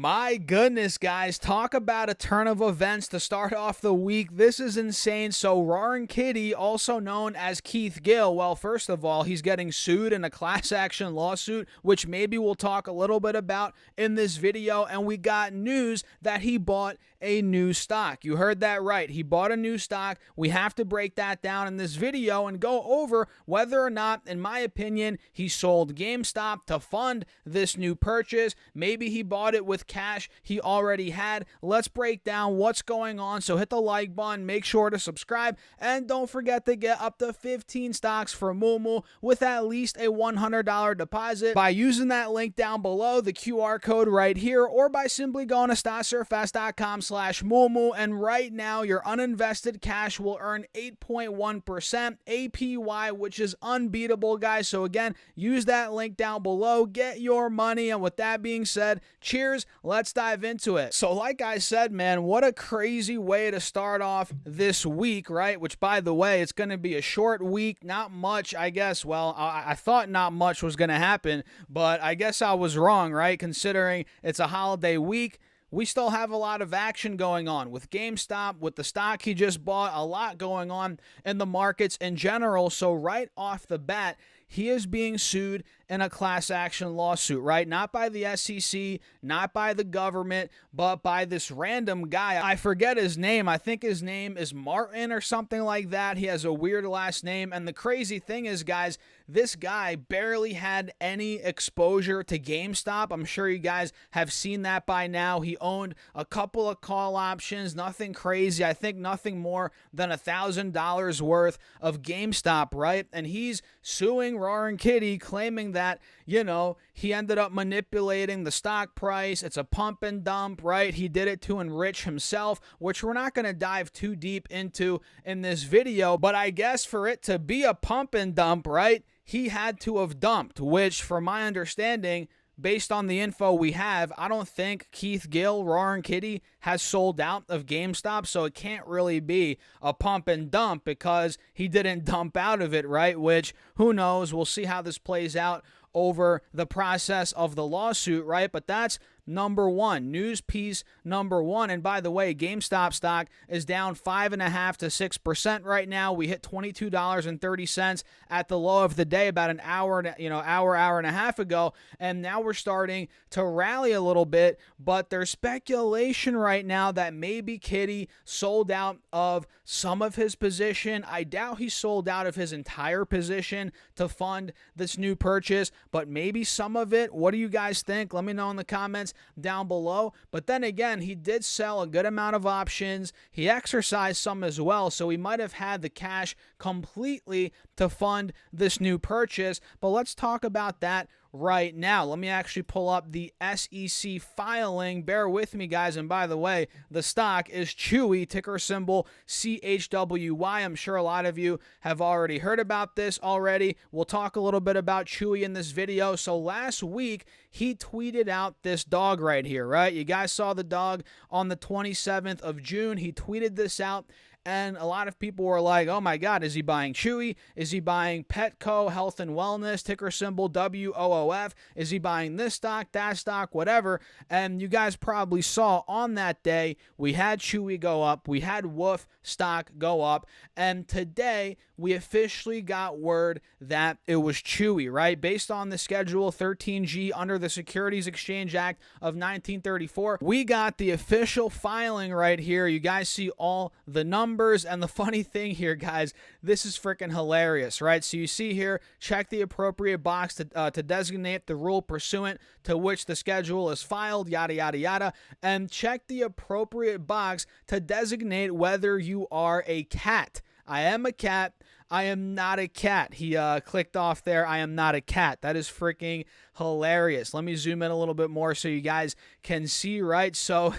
My goodness, guys, talk about a turn of events to start off the week. This is insane. So, Roaring Kitty, also known as Keith Gill, well, first of all, he's getting sued in a class action lawsuit, which maybe we'll talk a little bit about in this video. And we got news that he bought a new stock. You heard that right. He bought a new stock. We have to break that down in this video and go over whether or not, in my opinion, he sold GameStop to fund this new purchase. Maybe he bought it with cash he already had. Let's break down what's going on. So hit the like button, make sure to subscribe, and don't forget to get up to 15 stocks for Moomoo with at least a $100 deposit by using that link down below, the QR code right here, or by simply going to stocksurfast.com/Moomoo. And right now, your uninvested cash will earn 8.1% APY, which is unbeatable, guys. So again, use that link down below, get your money. And with that being said, cheers. Let's dive into it. So like I said, man, what a crazy way to start off this week, right? Which, by the way, it's going to be a short week. Not much, I guess. Well, I thought not much was going to happen, but I guess I was wrong, right? Considering it's a holiday week. We still have a lot of action going on with GameStop, with the stock he just bought, a lot going on in the markets in general. So right off the bat, he is being sued in a class action lawsuit, right? Not by the SEC, not by the government, but by this random guy. I forget his name. I think his name is Martin or something like that. He has a weird last name. And the crazy thing is, guys, this guy barely had any exposure to GameStop. I'm sure you guys have seen that by now. He owned a couple of call options, nothing crazy. I think nothing more than $1,000 worth of GameStop, right? And he's suing Roaring Kitty, claiming that, you know, he ended up manipulating the stock price. It's a pump and dump, right? He did it to enrich himself, which we're not going to dive too deep into in this video. But I guess for it to be a pump and dump, right, he had to have dumped, which, from my understanding, based on the info we have, I don't think Keith Gill, Roaring Kitty, has sold out of GameStop, so it can't really be a pump and dump because he didn't dump out of it, right? Which, who knows? We'll see how this plays out over the process of the lawsuit, right? But that's number one, news piece number one. And by the way, GameStop stock is down 5.5% to 6% right now. We hit $22.30 at the low of the day about an hour and a half ago, and now we're starting to rally a little bit. But there's speculation right now that maybe Kitty sold out of some of his position. I doubt he sold out of his entire position to fund this new purchase, but maybe some of it. What do you guys think? Let me know in the comments down below. But then again, he did sell a good amount of options. He exercised some as well, so he might have had the cash completely to fund this new purchase. But let's talk about that right now. Let me actually pull up the SEC filing. Bear with me, guys. And by the way, the stock is Chewy, ticker symbol CHWY. I'm sure a lot of you have already heard about this already. We'll talk a little bit about Chewy in this video. So last week, he tweeted out this dog right here, right? You guys saw the dog on the 27th of June. He tweeted this out. And a lot of people were like, oh my God, is he buying Chewy? Is he buying Petco Health and Wellness, ticker symbol WOOF? Is he buying this stock, that stock, whatever? And you guys probably saw on that day, we had Chewy go up, we had Woof stock go up, and today we officially got word that it was Chewy, right? Based on the Schedule 13G under the Securities Exchange Act of 1934, we got the official filing right here. You guys see all the numbers. And the funny thing here, guys, this is freaking hilarious, right? So you see here, check the appropriate box to designate the rule pursuant to which the schedule is filed, yada, yada, yada. And check the appropriate box to designate whether you are a cat. I am a cat. I am not a cat. He clicked off there. I am not a cat. That is freaking hilarious. Let me zoom in a little bit more so you guys can see, right? So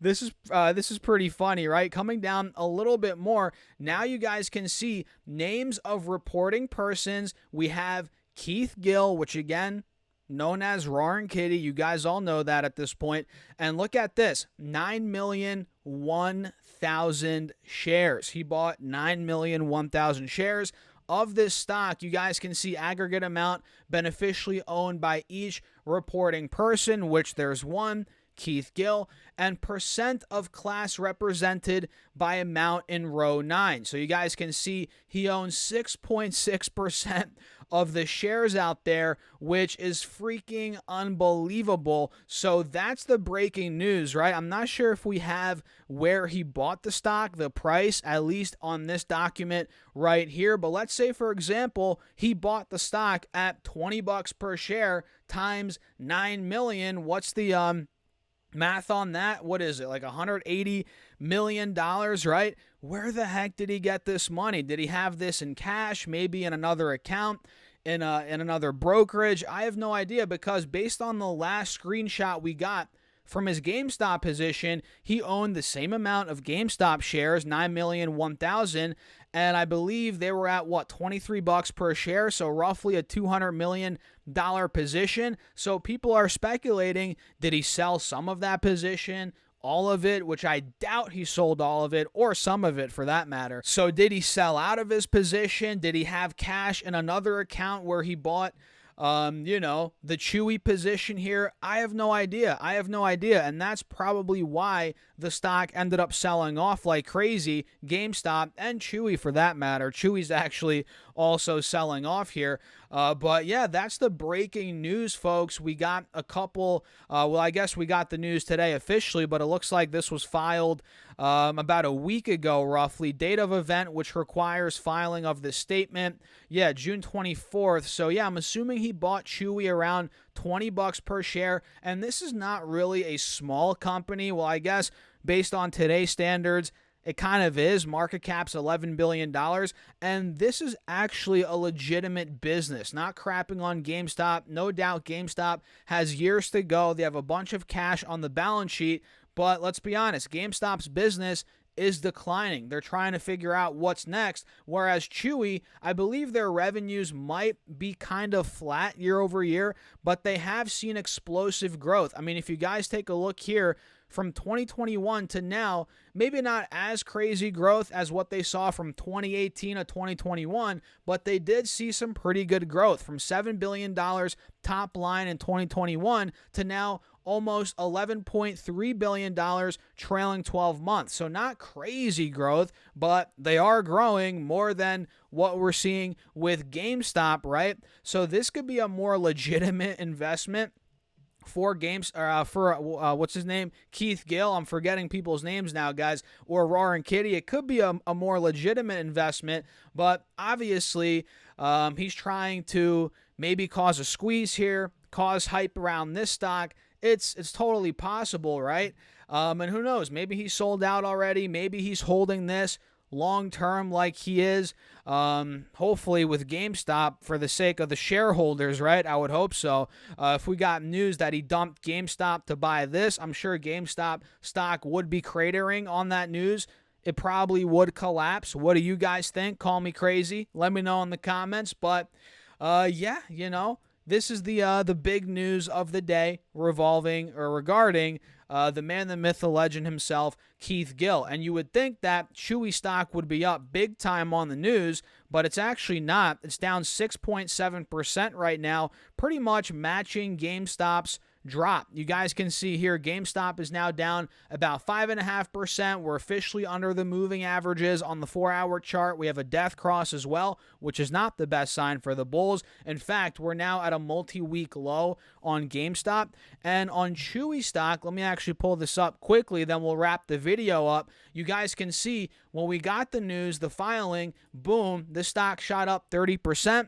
this is pretty funny, right? Coming down a little bit more, now you guys can see names of reporting persons. We have Keith Gill, which again, known as Roaring Kitty. You guys all know that at this point. And look at this, 9,001,000 shares. He bought 9,001,000 shares of this stock. You guys can see aggregate amount beneficially owned by each reporting person, which there's 1, Keith Gill, and percent of class represented by amount in row 9. So you guys can see he owns 6.6% of the shares out there, which is freaking unbelievable. So that's the breaking news, right? I'm not sure if we have where he bought the stock, the price, at least on this document right here. But let's say, for example, he bought the stock at $20 per share times 9 million. What's the math on that? What is it, like $180 million, right? Where the heck did he get this money? Did he have this in cash, maybe in another account, in another brokerage? I have no idea, because based on the last screenshot we got from his GameStop position, he owned the same amount of GameStop shares, 9,001,000, and I believe they were at, what, $23 per share, so roughly a $200 million position. So people are speculating, did he sell some of that position, all of it, which I doubt he sold all of it, or some of it for that matter. So did he sell out of his position? Did he have cash in another account where he bought the Chewy position here? I have no idea. And that's probably why the stock ended up selling off like crazy. GameStop and Chewy for that matter. Chewy's actually also selling off here. But yeah, that's the breaking news, folks. We got a couple, I guess we got the news today officially, but it looks like this was filed about a week ago, roughly. Date of event, which requires filing of the statement. Yeah, June 24th. So yeah, I'm assuming he bought Chewy around $20 per share. And this is not really a small company. Well, I guess based on today's standards, it kind of is. Market cap's $11 billion. And this is actually a legitimate business. Not crapping on GameStop. No doubt GameStop has years to go. They have a bunch of cash on the balance sheet. But let's be honest, GameStop's business is declining. They're trying to figure out what's next. Whereas Chewy, I believe their revenues might be kind of flat year over year, but they have seen explosive growth. I mean, if you guys take a look here, from 2021 to now, maybe not as crazy growth as what they saw from 2018 to 2021, but they did see some pretty good growth from $7 billion top line in 2021 to now almost $11.3 billion trailing 12 months. So not crazy growth, but they are growing more than what we're seeing with GameStop, right? So this could be a more legitimate investment for what's his name? Keith Gill. I'm forgetting people's names now, guys. Or Roaring Kitty. It could be a more legitimate investment, but obviously he's trying to maybe cause a squeeze here, cause hype around this stock. It's totally possible, right? And who knows? Maybe he's sold out already. Maybe he's holding this long term like he is, hopefully with GameStop for the sake of the shareholders, right? I would hope so. If we got news that he dumped GameStop to buy this, I'm sure GameStop stock would be cratering on that news. It probably would collapse. What do you guys think? Call me crazy. Let me know in the comments. But yeah, this is the big news of the day regarding the man, the myth, the legend himself, Keith Gill. And you would think that Chewy stock would be up big time on the news, but it's actually not. It's down 6.7% right now, pretty much matching GameStop's drop. You guys can see here GameStop is now down about 5.5%. We're officially under the moving averages on the 4-hour chart. We have a death cross as well, which is not the best sign for the bulls. In fact, we're now at a multi-week low on GameStop. And on Chewy stock, let me actually pull this up quickly, then we'll wrap the video up. You guys can see when we got the news, the filing, boom, the stock shot up 30%.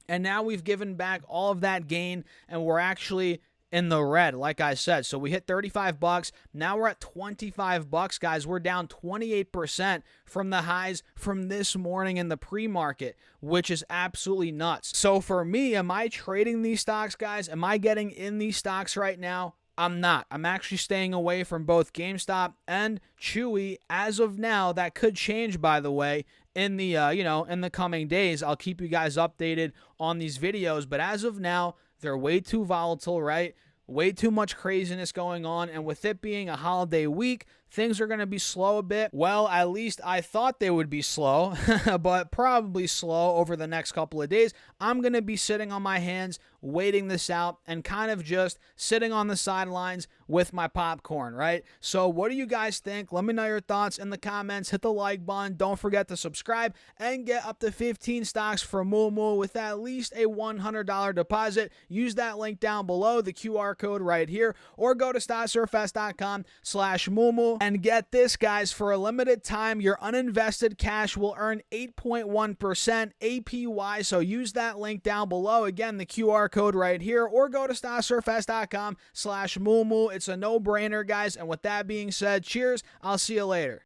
And now we've given back all of that gain, and we're actually in the red, like I said. So we hit $35. Now we're at $25, guys. We're down 28% from the highs from this morning in the pre-market, which is absolutely nuts. So for me, am I trading these stocks, guys? Am I getting in these stocks right now? I'm not. I'm actually staying away from both GameStop and Chewy as of now. That could change, by the way, in the in the coming days. I'll keep you guys updated on these videos, but as of now, they're way too volatile, right? Way too much craziness going on, and with it being a holiday week, things are going to be slow a bit. Well, at least I thought they would be slow, but probably slow over the next couple of days. I'm going to be sitting on my hands, waiting this out, and kind of just sitting on the sidelines with my popcorn, right? So what do you guys think? Let me know your thoughts in the comments. Hit the like button. Don't forget to subscribe and get up to 15 stocks for Moomoo with at least a $100 deposit. Use that link down below, the QR code right here, or go to stocksurfest.com/Moomoo and get this, guys. For a limited time, your uninvested cash will earn 8.1% APY. So use that link down below. Again, the QR code right here, or go to stocksurfest.com/Moomoo. It's a no-brainer, guys. And with that being said, cheers. I'll see you later.